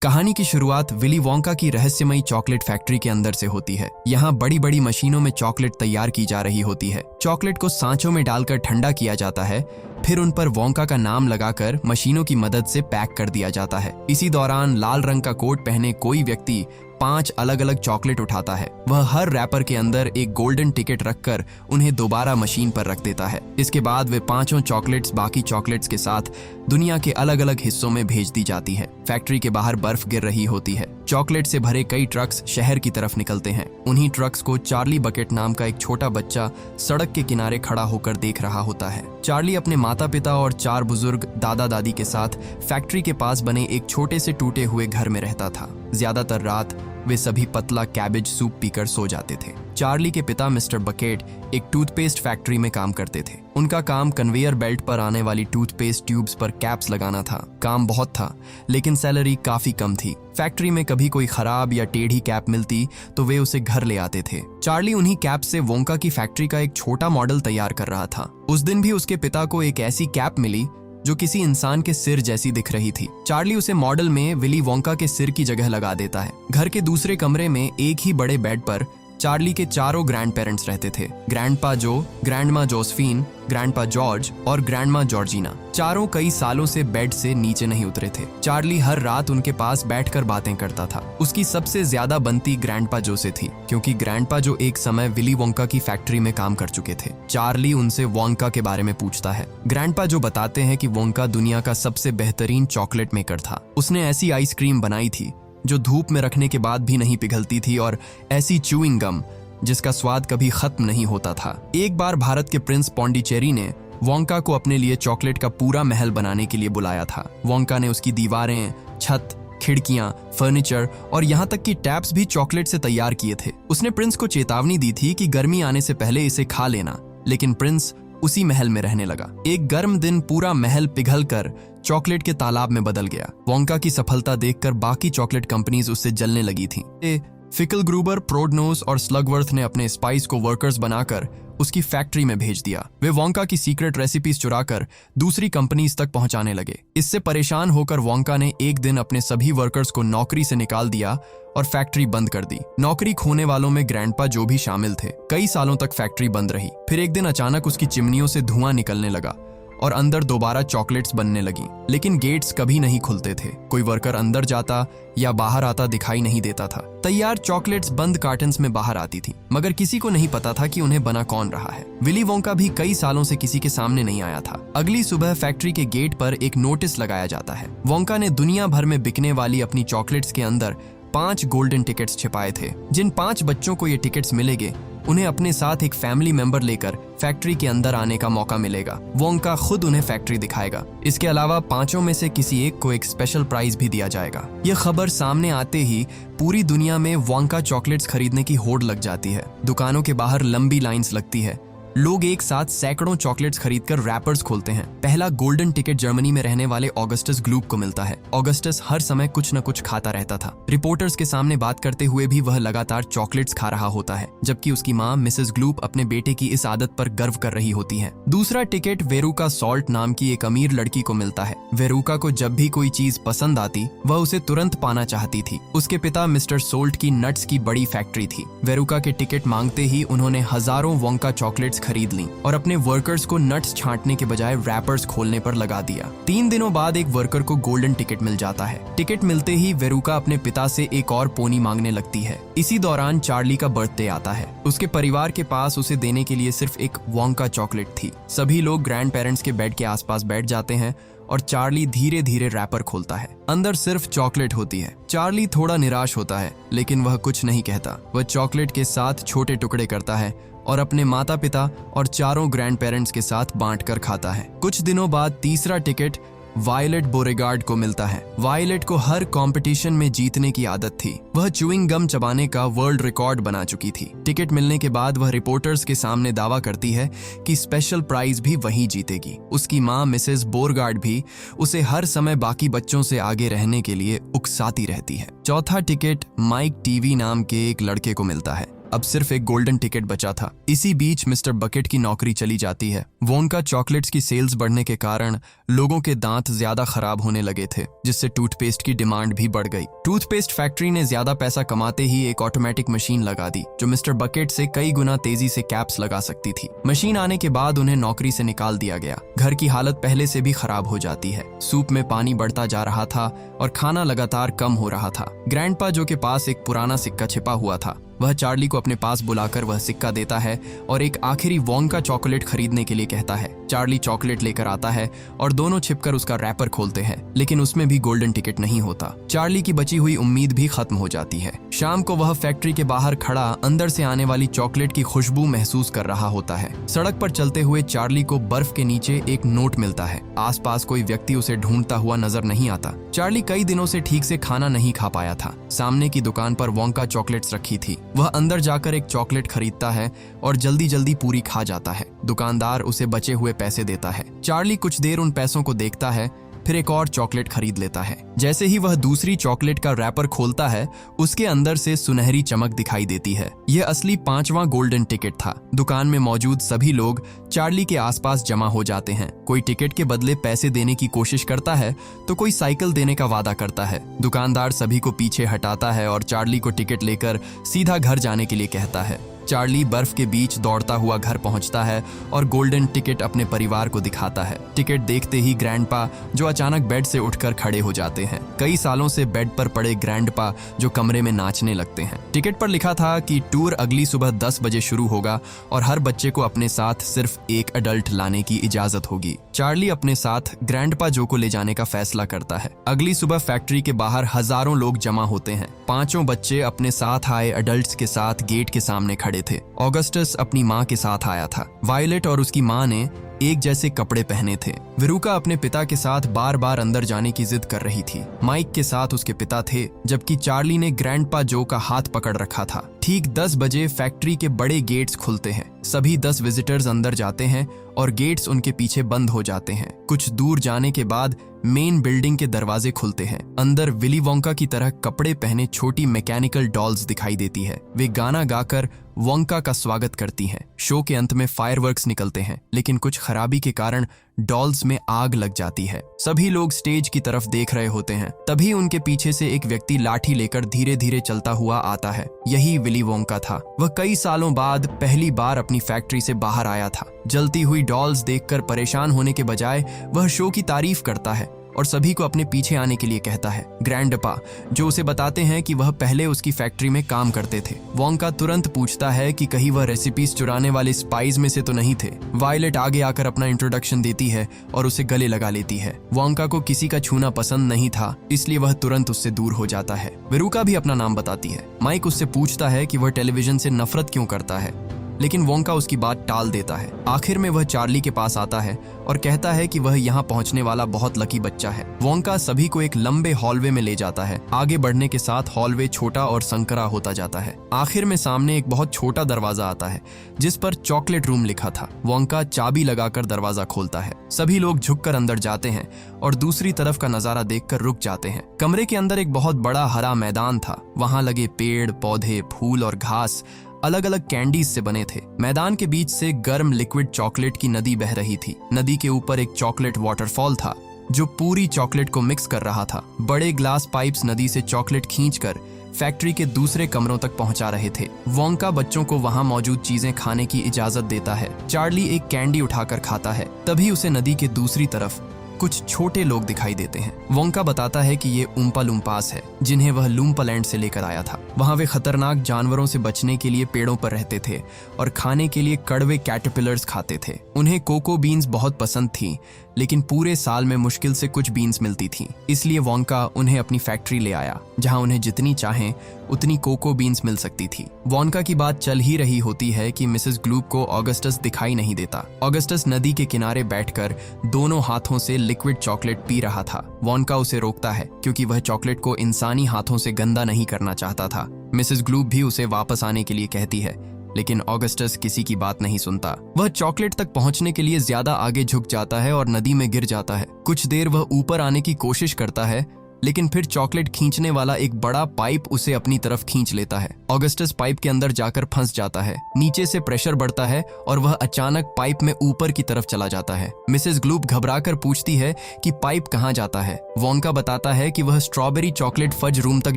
कहानी की शुरुआत विली वोंका की रहस्यमयी चॉकलेट फैक्ट्री के अंदर से होती है। यहाँ बड़ी बड़ी मशीनों में चॉकलेट तैयार की जा रही होती है। चॉकलेट को सांचों में डालकर ठंडा किया जाता है, फिर उन पर वोंका का नाम लगाकर मशीनों की मदद से पैक कर दिया जाता है। इसी दौरान लाल रंग का कोट पहने कोई व्यक्ति 5 अलग अलग चॉकलेट उठाता है। वह हर रैपर के अंदर एक गोल्डन टिकट रखकर उन्हें दोबारा मशीन पर रख देता है। इसके बाद वे 5 चॉकलेट्स बाकी चॉकलेट्स के साथ दुनिया के अलग अलग हिस्सों में भेज दी जाती है। फैक्ट्री के बाहर बर्फ गिर रही होती है। चॉकलेट से भरे कई ट्रक्स शहर की तरफ निकलते हैं। उन्हीं ट्रक्स को चार्ली बकेट नाम का एक छोटा बच्चा सड़क के किनारे खड़ा होकर देख रहा होता है। चार्ली अपने माता पिता और 4 बुजुर्ग दादा दादी के साथ फैक्ट्री के पास बने एक छोटे से टूटे हुए घर में रहता था। ज्यादातर रात वे सभी पतला कैबेज सूप पीकर सो जाते थे। चार्ली के पिता मिस्टर बकेट एक टूथपेस्ट फैक्ट्री में काम करते थे। उनका काम कन्वेयर बेल्ट पर आने वाली टूथपेस्ट ट्यूब्स पर कैप्स लगाना था। काम बहुत था, लेकिन सैलरी काफी कम थी। फैक्ट्री में कभी कोई खराब या टेढ़ी कैप मिलती तो वे उसे घर ले आते थे। चार्ली उन्हीं कैप से वोंका की फैक्ट्री का एक छोटा मॉडल तैयार कर रहा था। उस दिन भी उसके पिता को एक ऐसी कैप मिली जो किसी इंसान के सिर जैसी दिख रही थी। चार्ली उसे मॉडल में विली वोंका के सिर की जगह लगा देता है। घर के दूसरे कमरे में एक ही बड़े बेड पर चार्ली के 4 ग्रैंड पेरेंट्स रहते थे। ग्रैंडपा जो, ग्रैंडमा जोसेफिन, ग्रैंडपा जॉर्ज और ग्रैंडमा जॉर्जिना। चारों कई सालों से बेड से नीचे नहीं उतरे थे। चार्ली हर रात उनके पास बैठकर बातें करता था। उसकी सबसे ज्यादा बनती ग्रैंडपा जो से थी, क्योंकि ग्रैंडपा जो एक समय विली वोंका की फैक्ट्री में काम कर चुके थे। चार्ली उनसे वोंका के बारे में पूछता है। ग्रैंडपा जो बताते हैं कि वोंका दुनिया का सबसे बेहतरीन चॉकलेट मेकर था। उसने ऐसी आइसक्रीम बनाई थी जो धूप में रखने के बाद भी नहीं पिघलती थी, और ऐसी च्यूइंग गम जिसका स्वाद कभी खत्म नहीं होता था। एक बार भारत के प्रिंस पौंडीचेरी ने वोंका को अपने लिए चॉकलेट का पूरा महल बनाने के लिए बुलाया था। वोंका ने उसकी दीवारें, छत, खिड़कियां, फर्नीचर और यहाँ तक कि टैप्स भी चॉकलेट से तैयार किए थे। उसने प्रिंस को चेतावनी दी थी कि गर्मी आने से पहले इसे खा लेना, लेकिन प्रिंस उसी महल में रहने लगा। एक गर्म दिन पूरा महल पिघलकर चॉकलेट के तालाब में बदल गया। वोंका की सफलता देखकर बाकी चॉकलेट कंपनीज उससे जलने लगी थीं। फिकल ग्रूबर, प्रोडनोस और स्लगवर्थ ने अपने स्पाइस को वर्कर्स बनाकर उसकी फैक्ट्री में भेज दिया। वे वोंका की सीक्रेट रेसिपीज चुराकर दूसरी कंपनीज तक पहुंचाने लगे। इससे परेशान होकर वोंका ने एक दिन अपने सभी वर्कर्स को नौकरी से निकाल दिया और फैक्ट्री बंद कर दी। नौकरी खोने वालों में ग्रैंडपा जो भी शामिल थे। कई सालों तक फैक्ट्री बंद रही। फिर एक दिन अचानक उसकी चिमनियों से धुआं निकलने लगा और अंदर दोबारा चॉकलेट्स बनने लगी, लेकिन गेट्स कभी नहीं खुलते थे। कोई वर्कर अंदर जाता या बाहर आता दिखाई नहीं देता था। तैयार चॉकलेट्स बंद कार्टन्स में बाहर आती थी, मगर किसी को नहीं पता था कि उन्हें बना कौन रहा है। विली वोंका भी कई सालों से किसी के सामने नहीं आया था। अगली सुबह फैक्ट्री के गेट पर एक नोटिस लगाया जाता है। वोंका ने दुनिया भर में बिकने वाली अपनी चॉकलेट्स के अंदर 5 गोल्डन टिकट्स छिपाए थे। जिन 5 बच्चों को ये टिकट्स मिलेंगे, उन्हें अपने साथ एक फैमिली मेंबर लेकर फैक्ट्री के अंदर आने का मौका मिलेगा। वोंका खुद उन्हें फैक्ट्री दिखाएगा। इसके अलावा 5 में से किसी एक को एक स्पेशल प्राइज भी दिया जाएगा। यह खबर सामने आते ही पूरी दुनिया में वोंका चॉकलेट्स खरीदने की होड़ लग जाती है। दुकानों के बाहर लंबी लाइंस लगती है। लोग एक साथ सैकड़ों चॉकलेट्स खरीदकर रैपर्स खोलते हैं। पहला गोल्डन टिकट जर्मनी में रहने वाले ऑगस्टस ग्लूब को मिलता है। ऑगस्टस हर समय कुछ न कुछ खाता रहता था। रिपोर्टर्स के सामने बात करते हुए भी वह लगातार चॉकलेट्स खा रहा होता है, जबकि उसकी माँ मिसेस ग्लूब अपने बेटे की इस आदत पर गर्व कर रही होती है। दूसरा टिकट वेरुका सॉल्ट नाम की एक अमीर लड़की को मिलता है। वेरुका को जब भी कोई चीज पसंद आती, वह उसे तुरंत पाना चाहती थी। उसके पिता मिस्टर सोल्ट की नट्स की बड़ी फैक्ट्री थी। वेरुका के टिकट मांगते ही उन्होंने हजारों वोंका चॉकलेट्स खरीद ली और अपने वर्कर्स को नट्स छांटने के बजाय रैपर्स खोलने पर लगा दिया। 3 दिनों बाद एक वर्कर को गोल्डन टिकट मिल जाता है। टिकट मिलते ही वेरुका अपने पिता से एक और पोनी मांगने लगती है। इसी दौरान चार्ली का बर्थडे आता है। उसके परिवार के पास उसे देने के लिए सिर्फ एक वोंका चॉकलेट थी। सभी लोग ग्रैंड पेरेंट्स के बेड के आसपास बैठ जाते हैं और चार्ली धीरे धीरे रैपर खोलता है। अंदर सिर्फ चॉकलेट होती है। चार्ली थोड़ा निराश होता है, लेकिन वह कुछ नहीं कहता। वह चॉकलेट के साथ छोटे टुकड़े करता है और अपने माता पिता और 4 ग्रैंड पेरेंट्स के साथ बांटकर खाता है। कुछ दिनों बाद तीसरा टिकट वायलेट बोरेगार्ड को मिलता है। वायलेट को हर कंपटीशन में जीतने की आदत थी। वह च्यूइंग गम चबाने का वर्ल्ड रिकॉर्ड बना चुकी थी। टिकट मिलने के बाद वह रिपोर्टर्स के सामने दावा करती है कि स्पेशल प्राइज भी वही जीतेगी। उसकी माँ मिसेस बोरगार्ड भी उसे हर समय बाकी बच्चों से आगे रहने के लिए उकसाती रहती है। चौथा टिकट माइक टीवी नाम के एक लड़के को मिलता है। अब सिर्फ एक गोल्डन टिकट बचा था। इसी बीच मिस्टर बकेट की नौकरी चली जाती है। वोंका चॉकलेट्स की सेल्स बढ़ने के कारण लोगों के दांत ज्यादा खराब होने लगे थे, जिससे टूथपेस्ट की डिमांड भी बढ़ गई। टूथपेस्ट फैक्ट्री ने ज्यादा पैसा कमाते ही एक ऑटोमेटिक मशीन लगा दी, जो मिस्टर बकेट से कई गुना तेजी से कैप्स लगा सकती थी। मशीन आने के बाद उन्हें नौकरी से निकाल दिया गया। घर की हालत पहले से भी खराब हो जाती है। सूप में पानी बढ़ता जा रहा था और खाना लगातार कम हो रहा था। ग्रैंडपा, जो के पास एक पुराना सिक्का छिपा हुआ था, वह चार्ली को अपने पास बुलाकर वह सिक्का देता है और एक आखिरी वोंका चॉकलेट खरीदने के लिए कहता है। चार्ली चॉकलेट लेकर आता है और दोनों छिपकर उसका रैपर खोलते हैं, लेकिन उसमें भी गोल्डन टिकट नहीं होता। चार्ली की बची हुई उम्मीद भी खत्म हो जाती है। शाम को वह फैक्ट्री के बाहर खड़ा अंदर से आने वाली चॉकलेट की खुशबू महसूस कर रहा होता है। सड़क पर चलते हुए चार्ली को बर्फ के नीचे एक नोट मिलता है। आसपास कोई व्यक्ति उसे ढूंढता हुआ नजर नहीं आता। चार्ली कई दिनों से ठीक से खाना नहीं खा पाया था। सामने की दुकान पर वोंका चॉकलेट्स रखी थी। वह अंदर जाकर एक चॉकलेट खरीदता है और जल्दी जल्दी पूरी खा जाता है। दुकानदार उसे बचे हुए पैसे देता है। चार्ली कुछ देर उन पैसों को देखता है, फिर एक और चॉकलेट खरीद लेता है। जैसे ही वह दूसरी चॉकलेट का रैपर खोलता है, उसके अंदर से सुनहरी चमक दिखाई देती है। यह असली 5वां गोल्डन टिकट था। दुकान में मौजूद सभी लोग चार्ली के आसपास जमा हो जाते हैं। कोई टिकट के बदले पैसे देने की कोशिश करता है तो कोई साइकिल देने का वादा करता है। दुकानदार सभी को पीछे हटाता है और चार्ली को टिकट लेकर सीधा घर जाने के लिए कहता है। चार्ली बर्फ के बीच दौड़ता हुआ घर पहुंचता है और गोल्डन टिकट अपने परिवार को दिखाता है। टिकट देखते ही ग्रैंडपा, जो अचानक बेड से उठकर खड़े हो जाते हैं। कई सालों से बेड पर पड़े ग्रैंडपा, जो कमरे में नाचने लगते हैं। टिकट पर लिखा था कि टूर अगली सुबह 10 बजे शुरू होगा और हर बच्चे को अपने साथ सिर्फ एक अडल्ट लाने की इजाजत होगी। चार्ली अपने साथ ग्रैंडपा जो को ले जाने का फैसला करता है। अगली सुबह फैक्ट्री के बाहर हजारों लोग जमा होते हैं। 5 बच्चे अपने साथ आए अडल्ट्स के साथ गेट के सामने खड़े थे। ऑगस्टस अपनी माँ के साथ आया था। वायलेट और उसकी माँ ने एक जैसे कपड़े पहने थे। विरुका अपने पिता के साथ बार बार अंदर जाने की जिद कर रही थी। माइक के साथ उसके पिता थे, जबकि चार्ली ने ग्रैंडपा जो का हाथ पकड़ रखा था। ठीक 10 बजे फैक्ट्री के बड़े गेट्स खुलते हैं। सभी 10 विजिटर्स अंदर जाते हैं और गेट्स उनके पीछे बंद हो जाते हैं। कुछ दूर जाने के बाद मेन बिल्डिंग के दरवाजे खुलते हैं। अंदर विली वोंका की तरह कपड़े पहने छोटी मैकेनिकल डॉल्स दिखाई देती है। वे गाना गाकर वोंका का स्वागत करती हैं। शो के अंत में फायरवर्क्स निकलते हैं, लेकिन कुछ खराबी के कारण डॉल्स में आग लग जाती है। सभी लोग स्टेज की तरफ देख रहे होते हैं। तभी उनके पीछे से एक व्यक्ति लाठी लेकर धीरे धीरे चलता हुआ आता है। यही विली वोंका था। वह कई सालों बाद पहली बार अपनी फैक्ट्री से बाहर आया था। जलती हुई डॉल्स देखकर परेशान होने के बजाय वह शो की तारीफ करता है और सभी को अपने पीछे आने के लिए कहता है। ग्रैंडपा, जो उसे बताते हैं कि वह पहले उसकी फैक्ट्री में काम करते थे। वोंका तुरंत पूछता है कि कहीं वह रेसिपीज चुराने वाले स्पाइस में से तो नहीं थे। वायलेट आगे आकर अपना इंट्रोडक्शन देती है और उसे गले लगा लेती है। वोंका को किसी का छूना पसंद नहीं था, इसलिए वह तुरंत उससे दूर हो जाता है। विरुका भी अपना नाम बताती है। माइक उससे पूछता है कि वह टेलीविजन से नफरत क्यों करता है, लेकिन वोंका उसकी बात टाल देता है। आखिर में वह चार्ली के पास आता है और कहता है कि वह यहाँ पहुँचने वाला बहुत लकी बच्चा है। वोंका सभी को एक लंबे हॉलवे में ले जाता है। आगे बढ़ने के साथ हॉलवे छोटा और संकरा होता जाता है। आखिर में सामने एक बहुत छोटा दरवाजा आता है, जिस पर चॉकलेट रूम लिखा था। वोंका चाबी लगाकर दरवाजा खोलता है। सभी लोग झुककर अंदर जाते हैं और दूसरी तरफ का नजारा देखकर रुक जाते हैं। कमरे के अंदर एक बहुत बड़ा हरा मैदान था। वहाँ लगे पेड़, पौधे, फूल और घास अलग अलग कैंडीज से बने थे। मैदान के बीच से गर्म लिक्विड चॉकलेट की नदी बह रही थी। नदी के ऊपर एक चॉकलेट वाटरफॉल था, जो पूरी चॉकलेट को मिक्स कर रहा था। बड़े ग्लास पाइप्स नदी से चॉकलेट खींचकर फैक्ट्री के दूसरे कमरों तक पहुंचा रहे थे। वोंका बच्चों को वहां मौजूद चीजें खाने की इजाजत देता है। चार्ली एक कैंडी उठाकर खाता है। तभी उसे नदी के दूसरी तरफ कुछ छोटे लोग दिखाई देते हैं। वोंका बताता है कि ये उम्पा लुम्पास है, जिन्हें वह लूम्पालैंड से लेकर आया था। वहां वे खतरनाक जानवरों से बचने के लिए पेड़ों पर रहते थे और खाने के लिए कड़वे कैटरपिलर्स खाते थे। उन्हें कोको बीन्स बहुत पसंद थी, लेकिन पूरे साल में मुश्किल से कुछ बीन्स मिलती थी। इसलिए वोंका उन्हें अपनी फैक्ट्री ले आया, जहां उन्हें जितनी चाहें उतनी कोको बीन्स मिल सकती थी। वोंका की बात चल ही रही होती है कि मिसेस ग्लूप को ऑगस्टस दिखाई नहीं देता। ऑगस्टस नदी के किनारे बैठकर दोनों हाथों से लिक्विड चॉकलेट पी रहा था। वोंका उसे रोकता है, क्योंकि वह चॉकलेट को इंसानी हाथों से गंदा नहीं करना चाहता था। मिसेस ग्लूप भी उसे वापस आने के लिए कहती है, लेकिन ऑगस्टस किसी की बात नहीं सुनता। वह चॉकलेट तक पहुंचने के लिए ज्यादा आगे झुक जाता है और नदी में गिर जाता है। कुछ देर वह ऊपर आने की कोशिश करता है, लेकिन फिर चॉकलेट खींचने वाला एक बड़ा पाइप उसे अपनी तरफ खींच लेता है। ऑगस्टस पाइप के अंदर जाकर फंस जाता है। नीचे से प्रेशर बढ़ता है और वह अचानक पाइप में ऊपर की तरफ चला जाता है। मिसेस ग्लूप घबराकर पूछती है कि पाइप कहाँ जाता है। वोंका बताता है कि वह स्ट्रॉबेरी चॉकलेट फज रूम तक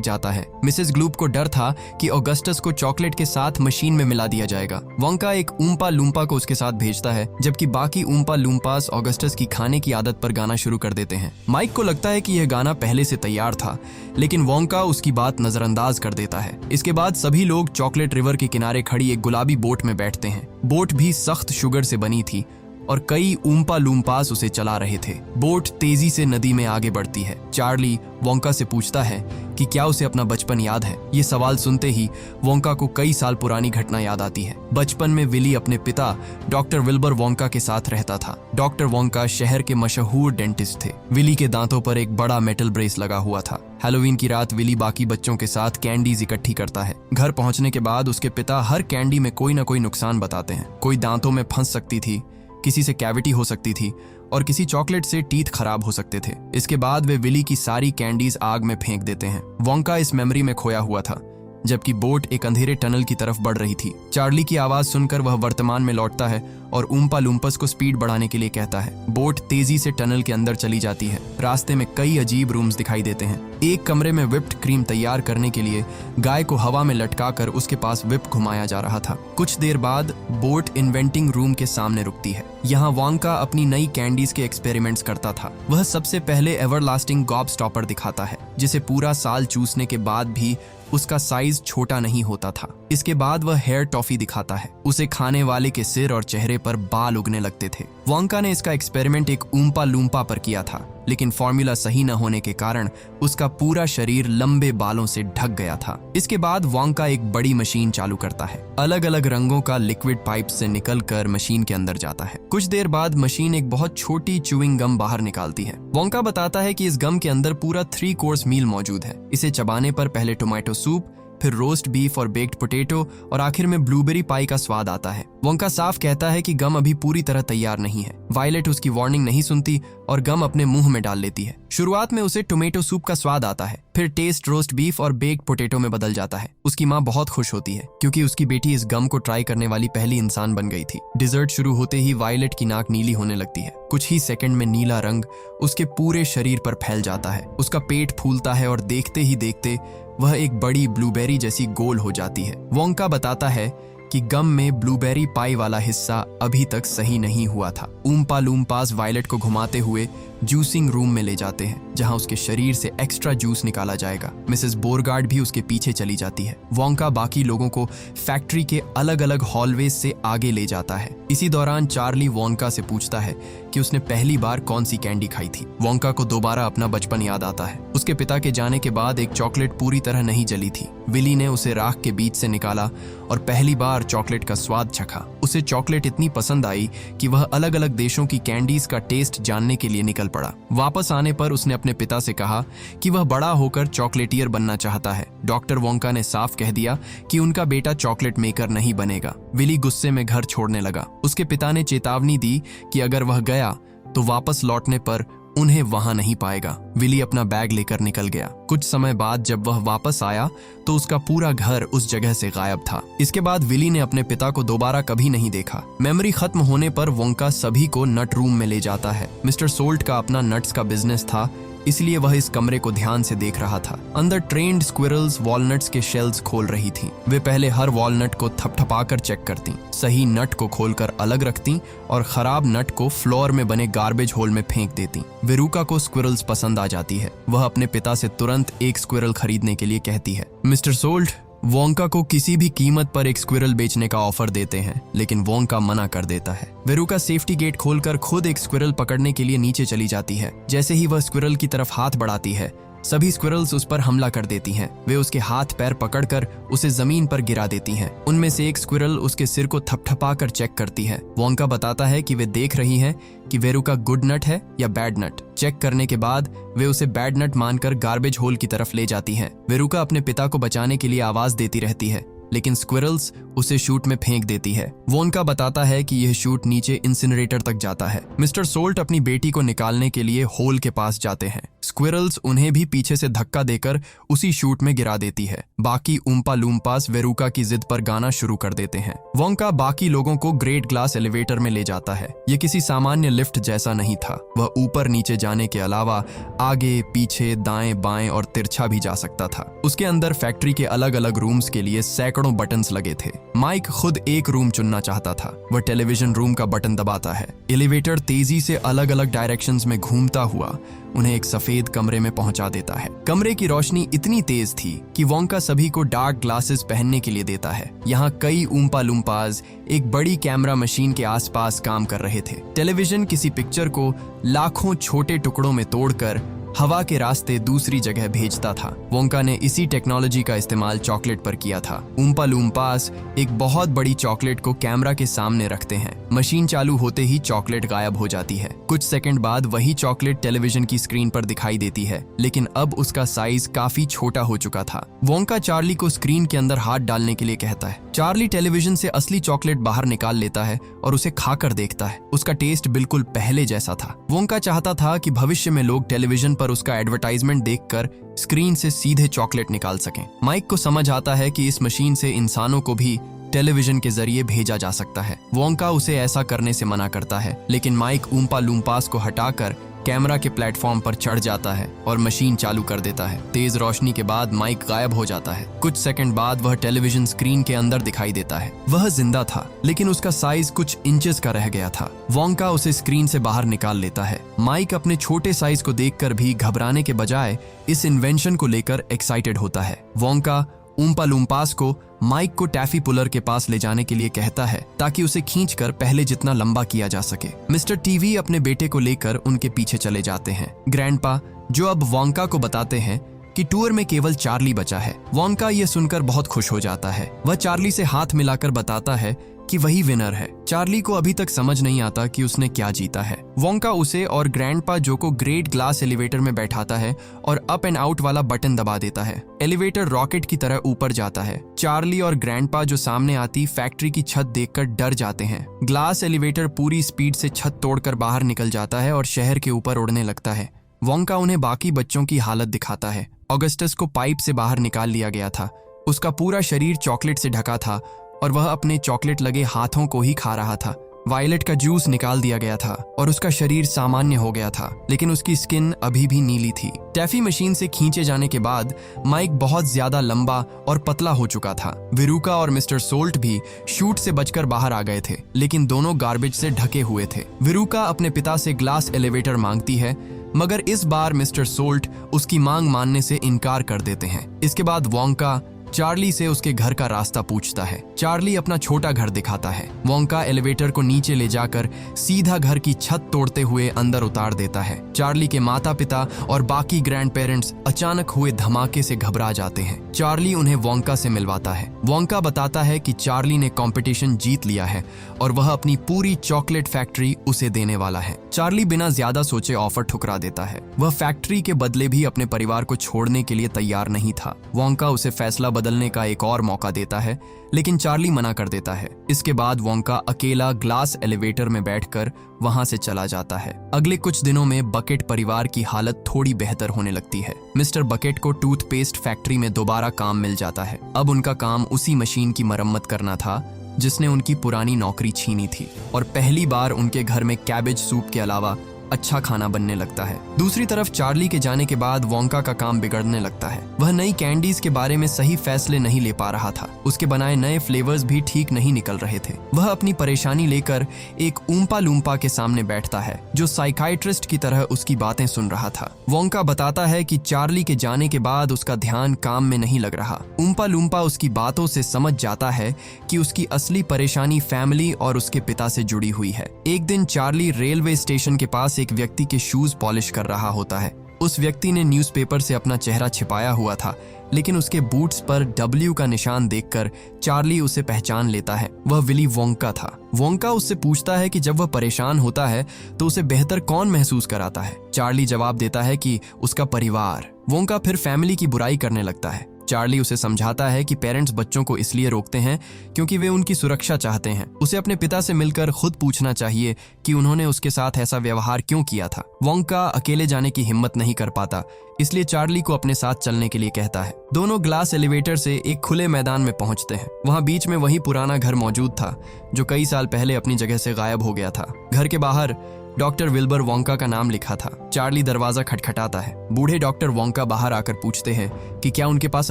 जाता है। मिसेस ग्लूप को डर था कि ऑगस्टस को चॉकलेट के साथ मशीन में मिला दिया जाएगा। वोंका एक ऊम्पा लूम्पा को उसके साथ भेजता है, जबकि बाकी ऊम्पा लूम्पास ऑगस्टस की खाने की आदत पर गाना शुरू कर देते हैं। माइक को लगता है कि यह गाना पहले से तैयार था, लेकिन वोंका उसकी बात नजरअंदाज कर देता है। इसके बाद सभी लोग चॉकलेट रिवर के किनारे खड़ी एक गुलाबी बोट में बैठते हैं। बोट भी सख्त शुगर से बनी थी और कई ऊम्पा लूम्पास उसे चला रहे थे। बोट तेजी से नदी में आगे बढ़ती है। चार्ली वोंका से पूछता है कि क्या उसे अपना बचपन याद है। ये सवाल सुनते ही वोंका को कई साल पुरानी घटना याद आती है। बचपन में विली अपने पिता डॉक्टर विल्बर वोंका के साथ रहता था। डॉक्टर वोंका शहर के मशहूर डेंटिस्ट थे। विली के दांतों पर एक बड़ा मेटल ब्रेस लगा हुआ था। हैलोवीन की रात विली बाकी बच्चों के साथ कैंडीज इकट्ठी करता है। घर पहुंचने के बाद उसके पिता हर कैंडी में कोई ना कोई नुकसान बताते हैं। कोई दांतों में फंस सकती थी, किसी से कैविटी हो सकती थी और किसी चॉकलेट से टीथ खराब हो सकते थे। इसके बाद वे विली की सारी कैंडीज आग में फेंक देते हैं। वोंका इस मेमोरी में खोया हुआ था, जबकि बोट एक अंधेरे टनल की तरफ बढ़ रही थी। चार्ली की आवाज सुनकर वह वर्तमान में लौटता है और ऊम्पा लूम्पस को स्पीड बढ़ाने के लिए कहता है। बोट तेजी से टनल के अंदर चली जाती है। रास्ते में कई अजीब रूम्स दिखाई देते हैं। एक कमरे में व्हिप्ड क्रीम तैयार करने के लिए गाय को हवा में लटकाकर उसके पास व्हिप घुमाया जा रहा था। कुछ देर बाद बोट इन्वेंटिंग रूम के सामने रुकती है। यहाँ वोंका अपनी नई कैंडीज के एक्सपेरिमेंट्स करता था। वह सबसे पहले एवरलास्टिंग गॉब स्टॉपर दिखाता है, जिसे पूरा साल चूसने के बाद भी उसका साइज छोटा नहीं होता था। इसके बाद वह हेयर टॉफी दिखाता है। उसे खाने वाले के सिर और चेहरे पर बाल उगने लगते थे। वोंका ने इसका एक्सपेरिमेंट एक ऊम्पा लूम्पा पर किया था, लेकिन फॉर्मूला सही न होने के कारण उसका पूरा शरीर लंबे बालों से ढक गया था। इसके बाद वोंका एक बड़ी मशीन चालू करता है। अलग अलग रंगों का लिक्विड पाइप से निकलकर मशीन के अंदर जाता है। कुछ देर बाद मशीन एक बहुत छोटी च्यूइंग गम बाहर निकालती है। वोंका बताता है कि इस गम के अंदर पूरा 3 कोर्स मील मौजूद है। इसे चबाने पर पहले टोमेटो सूप, फिर रोस्ट बीफ और बेक्ड पोटैटो और आखिर में ब्लूबेरी पाई का स्वाद आता है। वोंका साफ कहता है कि गम अभी पूरी तरह तैयार नहीं है। वायलेट उसकी वार्निंग नहीं सुनती और गम अपने मुंह में डाल लेती है। शुरुआत में उसे टोमेटो सूप का स्वाद आता है, फिर टेस्ट रोस्ट बीफ और बेक्ड पोटैटो में बदल जाता है। उसकी माँ बहुत खुश होती है क्योंकि उसकी बेटी इस गम को ट्राई करने वाली पहली इंसान बन गई थी। डिजर्ट शुरू होते ही वायलेट की नाक नीली होने लगती है। कुछ ही सेकंड में नीला रंग उसके पूरे शरीर पर फैल जाता है। उसका पेट फूलता है और देखते ही देखते वह एक बड़ी ब्लूबेरी जैसी गोल हो जाती है। वोंका बताता है कि गम में ब्लूबेरी पाई वाला हिस्सा अभी तक सही नहीं हुआ था। ऊम्पा लूम्पास वायलेट को घुमाते हुए जूसिंग रूम में ले जाते हैं, जहां उसके शरीर से एक्स्ट्रा जूस निकाला जाएगा। मिसेस बोरगार्ड भी उसके पीछे चली जाती है। वोंका बाकी लोगों को फैक्ट्री के अलग अलग हॉलवेज से आगे ले जाता है। इसी दौरान चार्ली वोंका से पूछता है कि उसने पहली बार कौन सी कैंडी खाई थी। वोंका को दोबारा अपना बचपन याद आता है। उसके पिता के जाने के बाद एक चॉकलेट पूरी तरह नहीं जली थी। विली ने उसे राख के बीच से निकाला और पहली बार चॉकलेट का स्वाद चखा। उसे चॉकलेट इतनी पसंद आई कि वह अलग अलग देशों की कैंडीज का टेस्ट जानने के लिए निकल पड़ा। वापस आने पर उसने अपने पिता से कहा कि वह बड़ा होकर चॉकलेटियर बनना चाहता है। डॉक्टर वोंका ने साफ कह दिया कि उनका बेटा चॉकलेट मेकर नहीं बनेगा। विली गुस्से में घर छोड़ने लगा। उसके पिता ने चेतावनी दी कि अगर वह गया तो वापस लौटने पर उन्हें वहां नहीं पाएगा। विली अपना बैग लेकर निकल गया। कुछ समय बाद जब वह वापस आया तो उसका पूरा घर उस जगह से गायब था। इसके बाद विली ने अपने पिता को दोबारा कभी नहीं देखा। मेमोरी खत्म होने पर वोंका सभी को नट रूम में ले जाता है। मिस्टर सोल्ट का अपना नट्स का बिजनेस था, इसलिए वह इस कमरे को ध्यान से देख रहा था। अंदर ट्रेन्ड स्क्विरल्स वॉलनट्स के शेल्स खोल रही थीं। वे पहले हर वॉलनट को थपथपाकर चेक करती, सही नट को खोलकर अलग रखती और खराब नट को फ्लोर में बने गार्बेज होल में फेंक देती। वेरुका को स्क्विरल्स पसंद आ जाती है। वह अपने पिता से तुरंत एक स्क्विरल खरीदने के लिए कहती है। मिस्टर सोल्ट वोंका को किसी भी कीमत पर एक स्क्विरल बेचने का ऑफर देते हैं, लेकिन वोंका मना कर देता है। वेरुका सेफ्टी गेट खोलकर खुद एक स्क्विरल पकड़ने के लिए नीचे चली जाती है। जैसे ही वह स्क्विरल की तरफ हाथ बढ़ाती है, सभी स्क्विरल्स उस पर हमला कर देती हैं। वे उसके हाथ पैर पकड़कर उसे जमीन पर गिरा देती हैं। उनमें से एक स्क्विरल उसके सिर को थपथपाकर चेक करती है। वोंका बताता है कि वे देख रही हैं कि वेरुका गुड नट है या बैड नट। चेक करने के बाद वे उसे बैड नट मानकर गार्बेज होल की तरफ ले जाती हैं। वेरुका अपने पिता को बचाने के लिए आवाज देती रहती है, लेकिन स्क्विरल्स उसे शूट में फेंक देती है। वोंका बताता है कि यह शूट नीचे इंसिनरेटर तक जाता है। मिस्टर सोल्ट अपनी बेटी को निकालने के लिए होल के पास जाते हैं। स्क्विरल्स उन्हें भी पीछे से धक्का देकर उसी शूट में गिरा देती है। बाकी उम्पा लूम्पास वेरुका की जिद पर गाना शुरू कर देते हैं। वोंका बाकी लोगों को ग्रेट ग्लास एलिवेटर में ले जाता है। ये किसी सामान्य लिफ्ट जैसा नहीं था। वह ऊपर नीचे जाने के अलावा आगे पीछे दाएं बाएं और तिरछा भी जा सकता था। उसके अंदर फैक्ट्री के अलग अलग रूम्स के लिए सैकड़ों बटन्स लगे थे। माइक खुद एक रूम चुनना चाहता था। वह टेलीविजन रूम का बटन दबाता है। एलिवेटर तेजी से अलग अलग डायरेक्शंस में घूमता हुआ उन्हें एक सफेद कमरे में पहुंचा देता है। कमरे की रोशनी इतनी तेज थी कि वोंका सभी को डार्क ग्लासेस पहनने के लिए देता है। यहाँ कई उम्पा लूम्पास एक बड़ी कैमरा मशीन के आसपास काम कर रहे थे। टेलीविजन किसी पिक्चर को लाखों छोटे टुकड़ों में तोड़कर हवा के रास्ते दूसरी जगह भेजता था। वोंका ने इसी टेक्नोलॉजी का इस्तेमाल चॉकलेट पर किया था। उम्पा लूम्पास एक बहुत बड़ी चॉकलेट को कैमरा के सामने रखते हैं। मशीन चालू होते ही चॉकलेट गायब हो जाती है। कुछ सेकंड बाद वही चॉकलेट टेलीविजन की स्क्रीन पर दिखाई देती है, लेकिन अब उसका साइज काफी छोटा हो चुका था। वोंका चार्ली को स्क्रीन के अंदर हाथ डालने के लिए कहता है। चार्ली टेलीविजन से असली चॉकलेट बाहर निकाल लेता है और उसे खाकर देखता है। उसका टेस्ट बिल्कुल पहले जैसा था। वोंका चाहता था कि भविष्य में लोग टेलीविजन पर उसका एडवर्टाइजमेंट देखकर स्क्रीन से सीधे चॉकलेट निकाल सकें। माइक को समझ आता है कि इस मशीन से इंसानों को भी टेलीविजन के जरिए भेजा जा सकता है। वोंका उसे ऐसा करने से मना करता है, लेकिन माइक उम्पा लूम्पास को हटाकर कैमरा के प्लेटफॉर्म पर चढ़ जाता है और मशीन चालू कर देता है। तेज रोशनी के बाद माइक गायब हो जाता है। कुछ सेकंड बाद वह टेलीविजन स्क्रीन के अंदर दिखाई देता है। वह जिंदा था, लेकिन उसका साइज कुछ इंचेस का रह गया था। वोंका उसे स्क्रीन से बाहर निकाल लेता है। माइक अपने छोटे साइज को देखकर भी घबराने के बजाय इस इन्वेंशन को लेकर एक्साइटेड होता है। वोंका उम्पा लूम्पास को माइक को टैफी पुलर के पास ले जाने के लिए कहता है ताकि उसे खींचकर पहले जितना लंबा किया जा सके। मिस्टर टीवी अपने बेटे को लेकर उनके पीछे चले जाते हैं। ग्रैंडपा जो अब वोंका को बताते हैं कि टूर में केवल चार्ली बचा है। वोंका यह सुनकर बहुत खुश हो जाता है। वह चार्ली से हाथ मिलाकर बताता है कि वही विनर है। चार्ली को अभी तक समझ नहीं आता कि उसने क्या जीता है। वोंका उसे और ग्रैंडपा जो को ग्रेट ग्लास एलिवेटर में बैठाता है और अप एंड आउट वाला बटन दबा देता है। एलिवेटर रॉकेट की तरह ऊपर जाता है। चार्ली और ग्रैंडपा जो सामने आती फैक्ट्री की छत देखकर डर जाते हैं। ग्लास एलिवेटर पूरी स्पीड से छत तोड़कर बाहर निकल जाता है और शहर के ऊपर उड़ने लगता है। वोंका उन्हें बाकी बच्चों की हालत दिखाता है। ऑगस्टस को पाइप से बाहर निकाल लिया गया था। उसका पूरा शरीर चॉकलेट से ढका था और वह अपने चॉकलेट लगे हाथों को ही खा रहा था। वायलेट का जूस निकाल दिया गया था और उसका शरीर सामान्य हो गया था, लेकिन उसकी स्किन अभी भी नीली थी। टैफी मशीन से खींचे जाने के बाद माइक बहुत ज्यादा लंबा और पतला हो चुका था। वेरुका और मिस्टर सोल्ट भी शूट से बचकर बाहर आ गए थे, लेकिन दोनों गार्बेज से ढके हुए थे। वेरुका अपने पिता से ग्लास एलिवेटर मांगती है, मगर इस बार मिस्टर सोल्ट उसकी मांग मानने से इनकार कर देते हैं। इसके बाद वोंका चार्ली से उसके घर का रास्ता पूछता है। चार्ली अपना छोटा घर दिखाता है। वोंका एलिवेटर को नीचे ले जाकर सीधा घर की छत तोड़ते हुए अंदर उतार देता है। चार्ली के माता पिता और बाकी ग्रैंड पेरेंट्स अचानक हुए धमाके से घबरा जाते हैं। चार्ली उन्हें वोंका से मिलवाता है। वोंका बताता है कि चार्ली ने कंपटीशन जीत लिया है और वह अपनी पूरी चॉकलेट फैक्ट्री उसे देने वाला है। चार्ली बिना ज्यादा सोचे ऑफर ठुकरा देता है। वह फैक्ट्री के बदले भी अपने परिवार को छोड़ने के लिए तैयार नहीं था। वोंका उसे फैसला बदलने का एक और मौका देता है, लेकिन चार्ली मना कर देता है। इसके बाद वोंका अकेला ग्लास एलिवेटर में बैठकर वहां से चला जाता है। अगले कुछ दिनों में बकेट परिवार की हालत थोड़ी बेहतर होने लगती है। मिस्टर बकेट को टूथपेस्ट फैक्ट्री में दोबारा काम मिल जाता है। अब उनका काम उसी मशीन की मरम्मत करना था जिसने उनकी पुरानी नौकरी छीनी थी, और पहली बार उनके घर में कैबेज सूप के अलावा अच्छा खाना बनने लगता है। दूसरी तरफ चार्ली के जाने के बाद वोंका का काम बिगड़ने लगता है। वह नई कैंडीज के बारे में सही फैसले नहीं ले पा रहा था। उसके बनाए नए फ्लेवर्स भी ठीक नहीं निकल रहे थे। वह अपनी परेशानी लेकर एक उम्पा लूम्पा के सामने बैठता है जो साइकाइट्रिस्ट की तरह उसकी बातें सुन रहा था। वोंका बताता है कि चार्ली के जाने के बाद उसका ध्यान काम में नहीं लग रहा। उम्पा लूम्पा उसकी बातों से समझ जाता है कि उसकी असली परेशानी फैमिली और उसके पिता से जुड़ी हुई है। एक दिन चार्ली रेलवे स्टेशन के पास एक व्यक्ति के शूज पॉलिश कर रहा होता है। उस व्यक्ति ने न्यूज़पेपर से अपना चेहरा छिपाया हुआ था, लेकिन उसके बूट्स पर W का निशान देखकर चार्ली उसे पहचान लेता है। वह विली वोंका था। वोंका उससे पूछता है कि जब वह परेशान होता है तो उसे बेहतर कौन महसूस कराता है। चार्ली जवाब देता है कि उसका परिवार। वोंका फिर फैमिली की बुराई करने लगता है। चार्ली उसे समझाता है कि पेरेंट्स बच्चों को इसलिए रोकते हैं क्योंकि वे उनकी सुरक्षा चाहते हैं। उसे अपने पिता से मिलकर खुद पूछना चाहिए कि उन्होंने उसके साथ ऐसा व्यवहार क्यों किया था। वोंका अकेले जाने की हिम्मत नहीं कर पाता, इसलिए चार्ली को अपने साथ चलने के लिए कहता है। दोनों ग्लास एलिवेटर से एक खुले मैदान में पहुंचते हैं। वहां बीच में वही पुराना घर मौजूद था जो कई साल पहले अपनी जगह से गायब हो गया था। घर के बाहर डॉक्टर विल्बर वोंका का नाम लिखा था। चार्ली दरवाजा खटखटाता है। बूढ़े डॉक्टर वोंका बाहर आकर पूछते हैं कि क्या उनके पास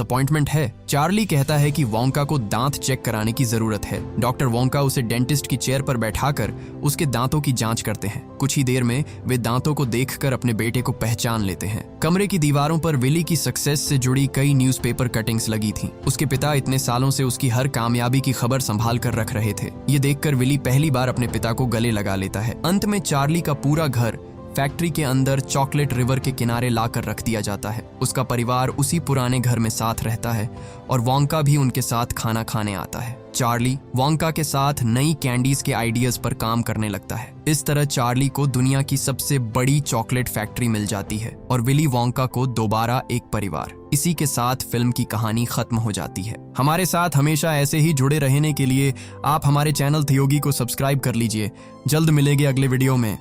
अपॉइंटमेंट है। चार्ली कहता है कि वोंका को दांत चेक कराने की जरूरत है। डॉक्टर वोंका उसे डेंटिस्ट की चेयर पर बैठाकर उसके दांतों की जांच करते हैं। कुछ ही देर में वे दांतों को देखकर अपने बेटे को पहचान लेते हैं। कमरे की दीवारों पर विली की सक्सेस से जुड़ी कई न्यूज़पेपर कटिंग्स लगी थीं। उसके पिता इतने सालों से उसकी हर कामयाबी की खबर संभाल कर रख रहे थे। ये देखकर विली पहली बार अपने पिता को गले लगा लेता है। अंत में चार्ली का पूरा घर फैक्ट्री के अंदर चॉकलेट रिवर के किनारे लाकर रख दिया जाता है। उसका परिवार उसी पुराने घर में साथ रहता है और वोंका भी उनके साथ खाना खाने आता है। चार्ली वोंका के साथ नई कैंडीज के आइडियाज पर काम करने लगता है। इस तरह चार्ली को दुनिया की सबसे बड़ी चॉकलेट फैक्ट्री मिल जाती है और विली वोंका को दोबारा एक परिवार। इसी के साथ फिल्म की कहानी खत्म हो जाती है। हमारे साथ हमेशा ऐसे ही जुड़े रहने के लिए आप हमारे चैनल थियोगी को सब्सक्राइब कर लीजिए। जल्द मिलेंगे अगले वीडियो में।